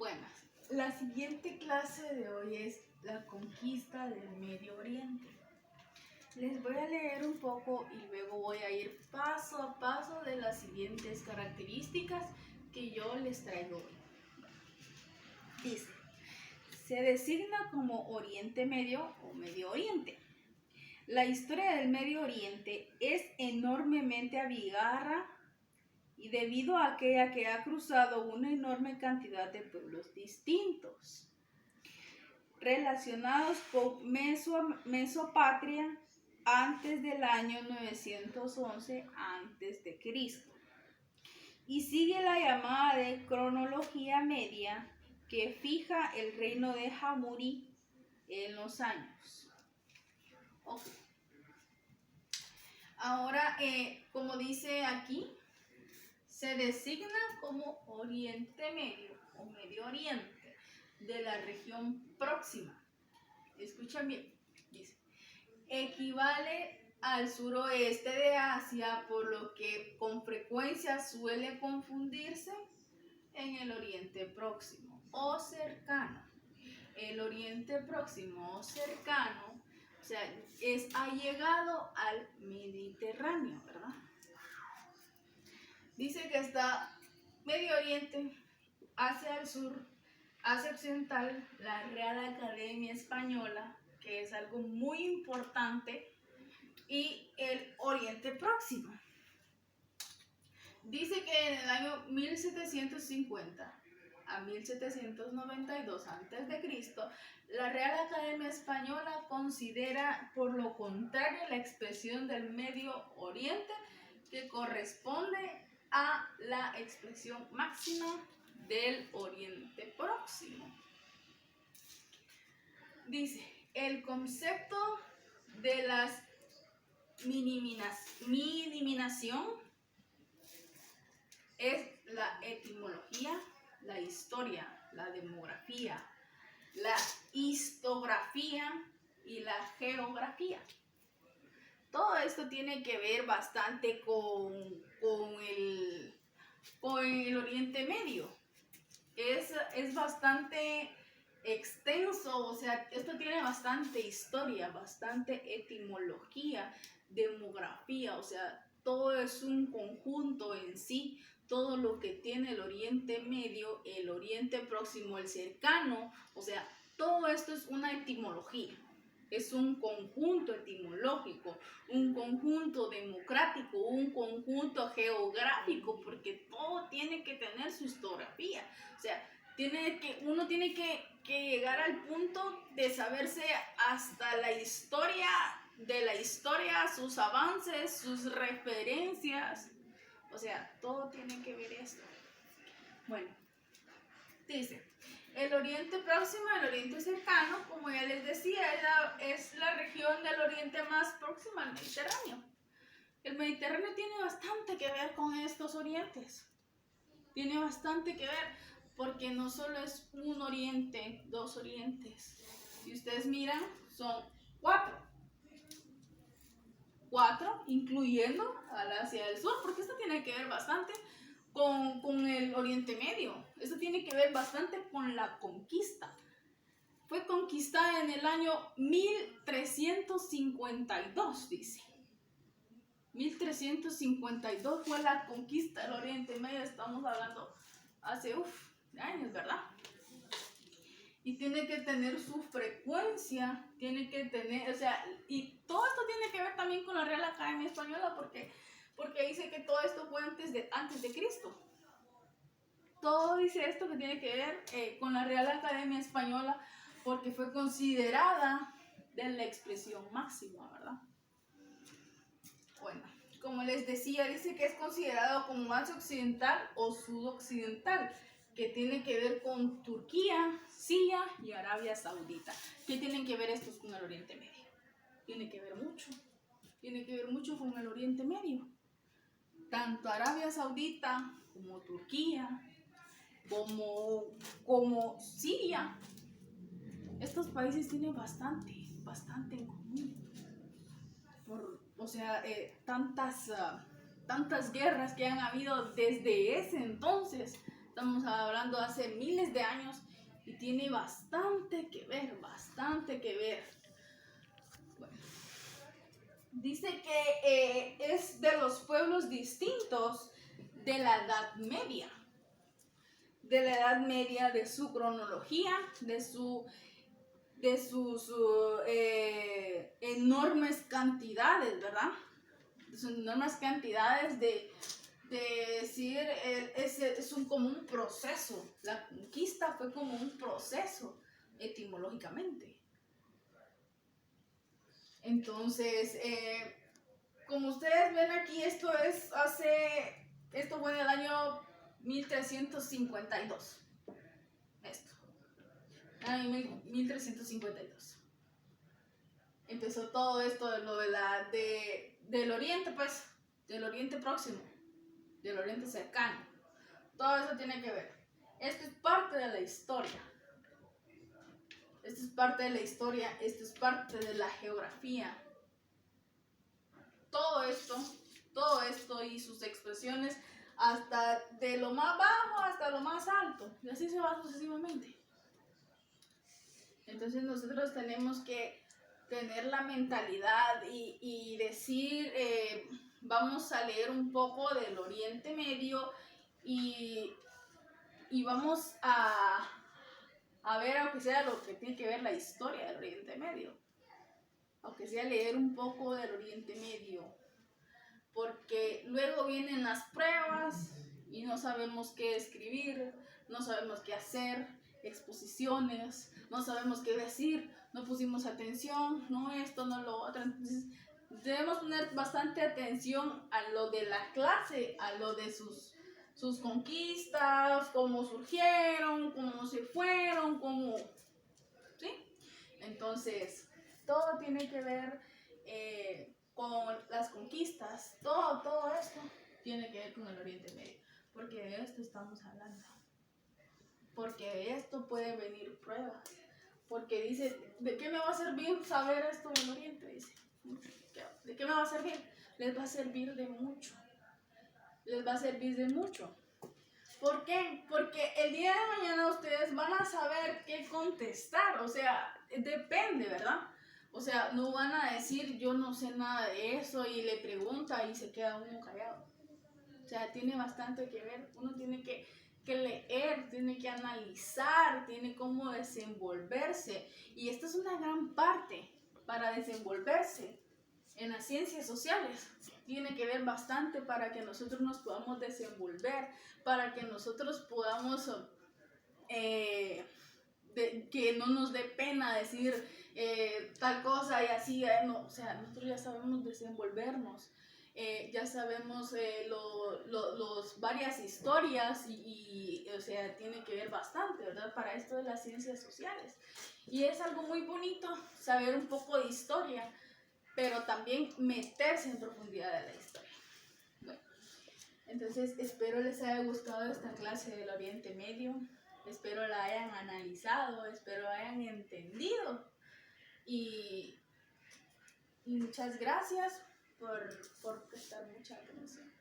Bueno, la siguiente clase de hoy es la conquista del Medio Oriente. Les voy a leer un poco y luego voy a ir paso a paso de las siguientes características que yo les traigo hoy. Dice, se designa como Oriente Medio o Medio Oriente. La historia del Medio Oriente es enormemente abigarra y debido a que ha cruzado una enorme cantidad de pueblos distintos relacionados con Mesopatria antes del año 911 a.C. y sigue la llamada de cronología media que fija el reino de Hamuri en los años. Okay. Ahora, como dice aquí, se designa como Oriente Medio o Medio Oriente de la región próxima. Escuchen bien, dice, equivale al suroeste de Asia, por lo que con frecuencia suele confundirse en el Oriente Próximo o cercano. El Oriente Próximo o cercano, o sea, es allegado al Mediterráneo, ¿verdad? Dice que está Medio Oriente, Asia del Sur, Asia Occidental, la Real Academia Española, que es algo muy importante, y el Oriente Próximo. Dice que en el año 1750 a 1792 a.C., la Real Academia Española considera por lo contrario la expresión del Medio Oriente que corresponde a la expresión máxima del Oriente Próximo. Dice, el concepto de las minimización es la etimología, la historia, la demografía, la histografía y la geografía. Todo esto tiene que ver bastante con el Oriente Medio. Es bastante extenso, o sea, esto tiene bastante historia, bastante etimología, demografía, o sea, todo es un conjunto en sí. Todo lo que tiene el Oriente Medio, el Oriente Próximo, el cercano, o sea, todo esto es una etimología. Es un conjunto etimológico, un conjunto democrático, un conjunto geográfico, porque todo tiene que tener su historiografía. O sea, uno tiene que llegar al punto de saberse hasta la historia de la historia, sus avances, sus referencias. O sea, todo tiene que ver esto. Bueno, dice, el Oriente Próximo, el Oriente Cercano, como ya les decía, es la región del Oriente más próxima al Mediterráneo. El Mediterráneo tiene bastante que ver con estos orientes. Tiene bastante que ver, porque no solo es un oriente, dos orientes. Si ustedes miran, son cuatro, incluyendo al Asia del Sur, porque esto tiene que ver bastante con el Oriente Medio. Esto tiene que ver bastante con la conquista. Fue conquistada en el año 1352, dice. 1352 fue la conquista del Oriente Medio. Estamos hablando hace años, ¿verdad? Y tiene que tener su frecuencia, tiene que tener, o sea, y todo esto tiene que ver también con la Real Academia Española, porque dice que todo esto fue antes de Cristo. Todo dice esto que tiene que ver con la Real Academia Española, porque fue considerada de la expresión máxima, ¿verdad? Bueno, como les decía, dice que es considerado como Asia Occidental o Sudoccidental, que tiene que ver con Turquía, Siria y Arabia Saudita. ¿Qué tienen que ver estos con el Oriente Medio? Tiene que ver mucho con el Oriente Medio. Tanto Arabia Saudita como Turquía, como Siria. Estos países tienen bastante en común. O sea, tantas guerras que han habido desde ese entonces, Estamos hablando hace miles de años y tiene bastante que ver, bastante que ver. Bueno, dice que es de los pueblos distintos de la Edad Media. De la Edad Media, de su cronología, de sus enormes cantidades, ¿verdad? De sus enormes cantidades de decir, es como un proceso. La conquista fue como un proceso etimológicamente. Entonces, como ustedes ven aquí, esto fue en el año 1352. Año 1352. Empezó todo esto de lo del Oriente, pues, del Oriente Próximo, del Oriente Cercano. Todo eso tiene que ver. Esto es parte de la historia. Esto es parte de la historia, esto es parte de la geografía. Todo esto y sus expresiones, hasta de lo más bajo hasta lo más alto, y así se va sucesivamente. Entonces nosotros tenemos que tener la mentalidad y decir, vamos a leer un poco del Oriente Medio y vamos a ver, aunque sea lo que tiene que ver la historia del Oriente Medio, aunque sea leer un poco del Oriente Medio, porque luego vienen las pruebas y no sabemos qué escribir, no sabemos qué hacer, exposiciones, no sabemos qué decir, no pusimos atención, no esto, no lo otro. Entonces debemos poner bastante atención a lo de la clase, a lo de sus conquistas, cómo surgieron, cómo se fueron, cómo, ¿sí? Entonces, todo tiene que ver con las conquistas, todo esto tiene que ver con el Oriente Medio, porque de esto estamos hablando, porque de esto pueden venir pruebas, porque dice, ¿de qué me va a servir saber esto del Oriente? Dice, ¿de qué me va a servir? Les va a servir de mucho, les va a servir de mucho. ¿Por qué? Porque el día de mañana ustedes van a saber qué contestar, o sea, depende, ¿verdad? O sea, no van a decir, yo no sé nada de eso, y le pregunta y se queda uno callado. O sea, tiene bastante que ver, uno tiene que leer, tiene que analizar, tiene cómo desenvolverse, y esta es una gran parte para desenvolverse en las ciencias sociales. Tiene que ver bastante para que nosotros nos podamos desenvolver, para que nosotros podamos, que no nos dé pena decir tal cosa y así, no, o sea, nosotros ya sabemos desenvolvernos, ya sabemos los varias historias y, o sea, tiene que ver bastante, ¿verdad? Para esto de las ciencias sociales. Y es algo muy bonito saber un poco de historia, pero también meterse en profundidad de la historia. Bueno, entonces espero les haya gustado esta clase del Oriente Medio, espero la hayan analizado, espero hayan entendido y muchas gracias por prestar mucha atención.